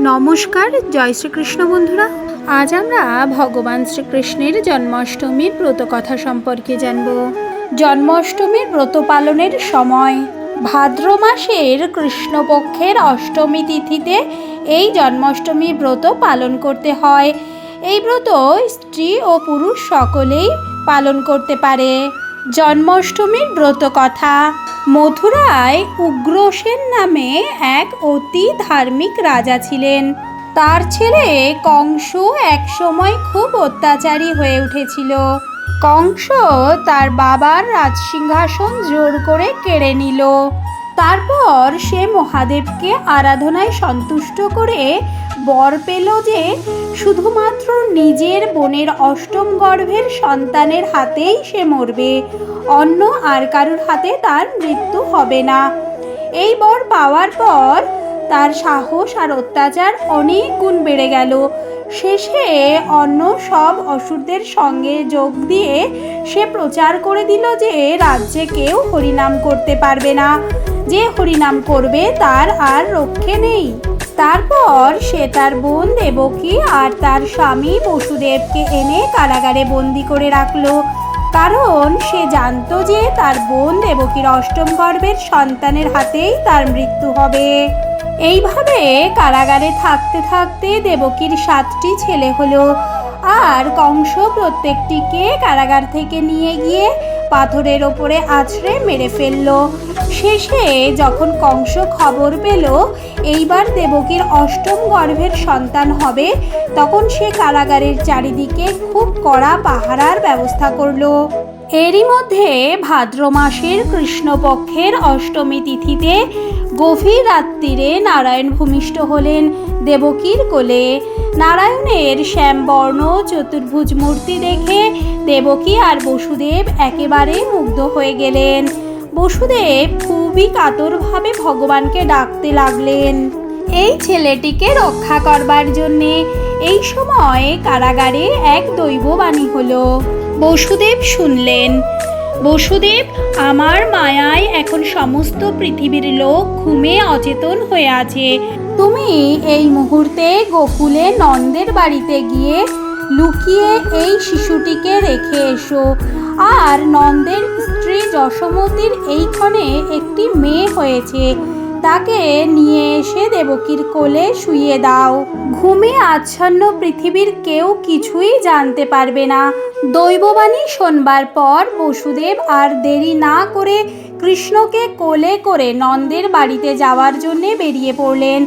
নমস্কার, জয় শ্রীকৃষ্ণ বন্ধুরা। আজ আমরা ভগবান শ্রীকৃষ্ণের জন্মাষ্টমীর ব্রত কথা সম্পর্কে জানব। জন্মাষ্টমীর ব্রত পালনের সময় ভাদ্র মাসের কৃষ্ণপক্ষের অষ্টমী তিথিতে এই জন্মাষ্টমী ব্রত পালন করতে হয়। এই ব্রত স্ত্রী ও পুরুষ সকলেই পালন করতে পারে। জন্মাষ্টমীর ব্রত কথা। মথুরায় উগ্রসেন নামে এক অতি ধার্মিক রাজা ছিলেন। তার ছেলে কংস একসময় খুব অত্যাচারী হয়ে উঠেছিল। কংস তার বাবার রাজসিংহাসন জোর করে কেড়ে নিল। তারপর সে মহাদেবকে আরাধনায় সন্তুষ্ট করে বর পেল যে শুধুমাত্র নিজের বোনের অষ্টম গর্ভের সন্তানের হাতেই সে মরবে, অন্য আর কারুর হাতে তার মৃত্যু হবে না। এই বর পাওয়ার পর তার সাহস আর অত্যাচার অনেক গুণ বেড়ে গেল। শেষে অন্য সব অসুরদের সঙ্গে যোগ দিয়ে সে প্রচার করে দিল যে রাজ্যে কেউ হরিনাম করতে পারবে না, যে হরিনাম করবে তার আর রক্ষে নেই। তারপর সে তার বোন দেবকী আর তার স্বামী বসুদেবকে এনে কারাগারে বন্দি করে রাখল, কারণ সে জানতো যে তার বোন দেবকীর অষ্টম গর্ভের সন্তানের হাতেই তার মৃত্যু হবে। এইভাবে কারাগারে থাকতে থাকতে দেবকীর 7টি ছেলে হলো, আর কংস প্রত্যেকটিকে কারাগার থেকে নিয়ে গিয়ে পাথরের ওপরে আছড়ে মেরে ফেলল। শেষে যখন কংস খবর পেল এইবার দেবকীর অষ্টম গর্ভের সন্তান হবে, তখন সে কারাগারের চারিদিকে খুব কড়া পাহারার ব্যবস্থা করলো। এরই মধ্যে ভাদ্র মাসের কৃষ্ণপক্ষের অষ্টমী তিথিতে গভীর রাত্রিরে নারায়ণ ভূমিষ্ঠ হলেন দেবকীর কোলে। নারায়ণের শ্যামবর্ণ চতুর্ভুজ মূর্তি দেখে দেবকী আর বসুদেব একেবারে মুগ্ধ হয়ে গেলেন। বসুদেব খুবই কাতরভাবে ভগবানকে ডাকতে লাগলেন এই ছেলেটিকে রক্ষা করবার জন্যে। এই সময় কারাগারে এক দৈববাণী হলো। বসুদেব শুনলেন, বসুদেব, আমার মায়ায় এখন সমস্ত পৃথিবীর লোক ঘুমে অচেতন হয়ে আছে। তুমি এই মুহূর্তে গোকুলে নন্দের বাড়িতে গিয়ে লুকিয়ে এই শিশুটিকে রেখে এসো, আর নন্দের স্ত্রী যশোমতীর এইক্ষণে একটি মেয়ে হয়েছে, তাকে নিয়ে এসে দেবকীর কোলে শুইয়ে দাও। ঘুমে আচ্ছন্ন পৃথিবীর কেউ কিছুই জানতে পারবে না। দৈববাণী শোনবার পর বসুদেব আর দেরি না করে কৃষ্ণকে কোলে করে নন্দের বাড়িতে যাওয়ার জন্যে বেরিয়ে পড়লেন।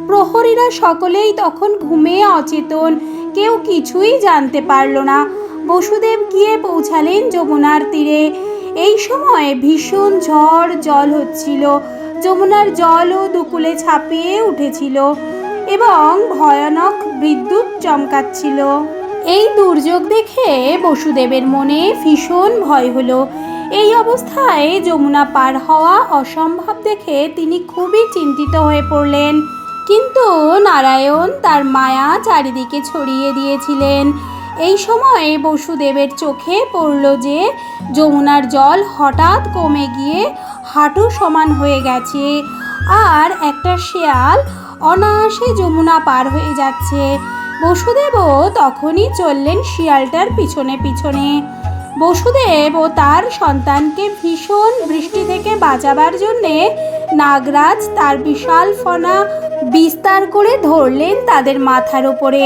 প্রহরীরা সকলেই তখন ঘুমে অচেতন, কেউ কিছুই জানতে পারল না। বসুদেব গিয়ে পৌঁছালেন যমুনার তীরে। এই সময় ভীষণ ঝড় জল হচ্ছিল। যমুনার জলও দুকুলে ছাপিয়ে উঠেছিল এবং ভয়ানক বিদ্যুৎ চমকাচ্ছিল। এই দুর্যোগ দেখে বসুদেবের মনে ভীষণ ভয় হলো। এই অবস্থায় যমুনা পার হওয়া অসম্ভব দেখে তিনি খুবই চিন্তিত হয়ে পড়লেন। কিন্তু নারায়ণ তার মায়া চারিদিকে ছড়িয়ে দিয়েছিলেন। এই সময় বসুদেবের চোখে পড়ল যে যমুনার জল হঠাৎ কমে গিয়ে হাঁটু সমান হয়ে গেছে, আর একটা শেয়াল অনায়াসে যমুনা পার হয়ে যাচ্ছে। বসুদেবও তখনই চললেন শিয়ালটার পিছনে পিছনে। বসুদেব ও তার সন্তানকে ভীষণ বৃষ্টি থেকে বাঁচাবার জন্যে নাগরাজ তার বিশাল ফনা বিস্তার করে ধরলেন তাদের মাথার ওপরে।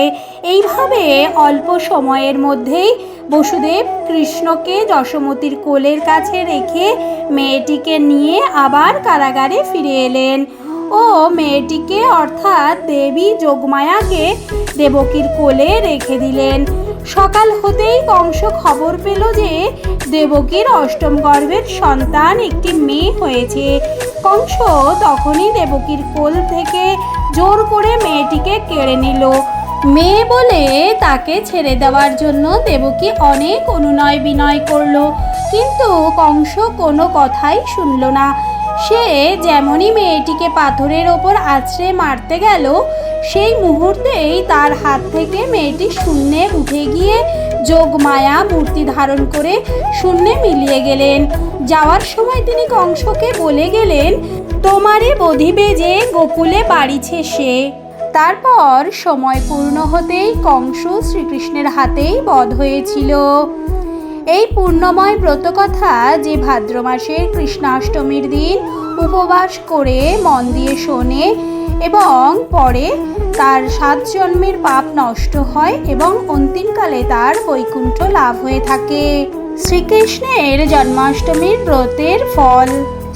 এইভাবে অল্প সময়ের মধ্যেই বসুদেব কৃষ্ণকে যশোমতীর কোলের কাছে রেখে মেয়েটিকে নিয়ে আবার কারাগারে ফিরে এলেন ও মেয়েটিকে অর্থাৎ দেবী যোগমায়াকে দেবকীর কোলে রেখে দিলেন। সকাল হতেই কংস খবর পেল যে দেবকীর অষ্টম গর্ভের সন্তান একটি মেয়ে হয়েছে। কংস তখনই দেবকীর কোল থেকে জোর করে মেয়েটিকে কেড়ে নিল। মেয়ে বলে তাকে ছেড়ে দেওয়ার জন্য দেবকী অনেক অনুনয় বিনয় করল, কিন্তু কংস কোনো কথাই শুনল না। সে যেমনই মেয়েটিকে পাথরের ওপর আছড়ে মারতে গেল, সেই মুহূর্তেই তার হাত থেকে মেয়েটি শূন্যে উঠে গিয়ে যোগমায়া মূর্তি ধারণ করে শূন্যে মিলিয়ে গেলেন। যাওয়ার সময় তিনি কংসকে বলে গেলেন, তোমারে বধিবে যে গোকুলে বাড়িছে সে। তারপর সময় পূর্ণ হতেই কংস শ্রীকৃষ্ণের হাতেই বধ হয়েছিল। এই পূর্ণময় ব্রতকথা যে ভাদ্র মাসের কৃষ্ণাষ্টমীর দিন উপবাস করে মন দিয়ে শোনে এবং পরে তার 7 জন্মের পাপ নষ্ট হয় এবং অন্তিমকালে তার বৈকুণ্ঠ লাভ হয়ে থাকে। শ্রীকৃষ্ণের জন্মাষ্টমীর ব্রতের ফল।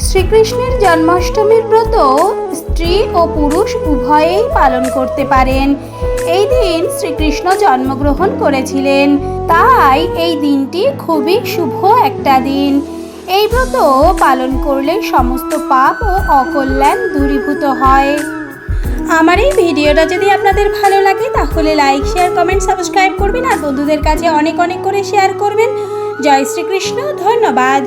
শ্রীকৃষ্ণের জন্মাষ্টমীর ব্রত স্ত্রী ও পুরুষ উভয়েই পালন করতে পারেন। এই দিন শ্রীকৃষ্ণ জন্মগ্রহণ করেছিলেন, তাই এই দিনটি খুবই শুভ একটা দিন। এই ব্রত পালন করলে সমস্ত পাপ ও অকল্যাণ দূরীভূত হয়। আমার এই ভিডিওটা যদি আপনাদের ভালো লাগে তাহলে লাইক, শেয়ার, কমেন্ট, সাবস্ক্রাইব করবেন আর বন্ধুদের কাছে অনেক অনেক করে শেয়ার করবেন। জয় শ্রীকৃষ্ণ। ধন্যবাদ।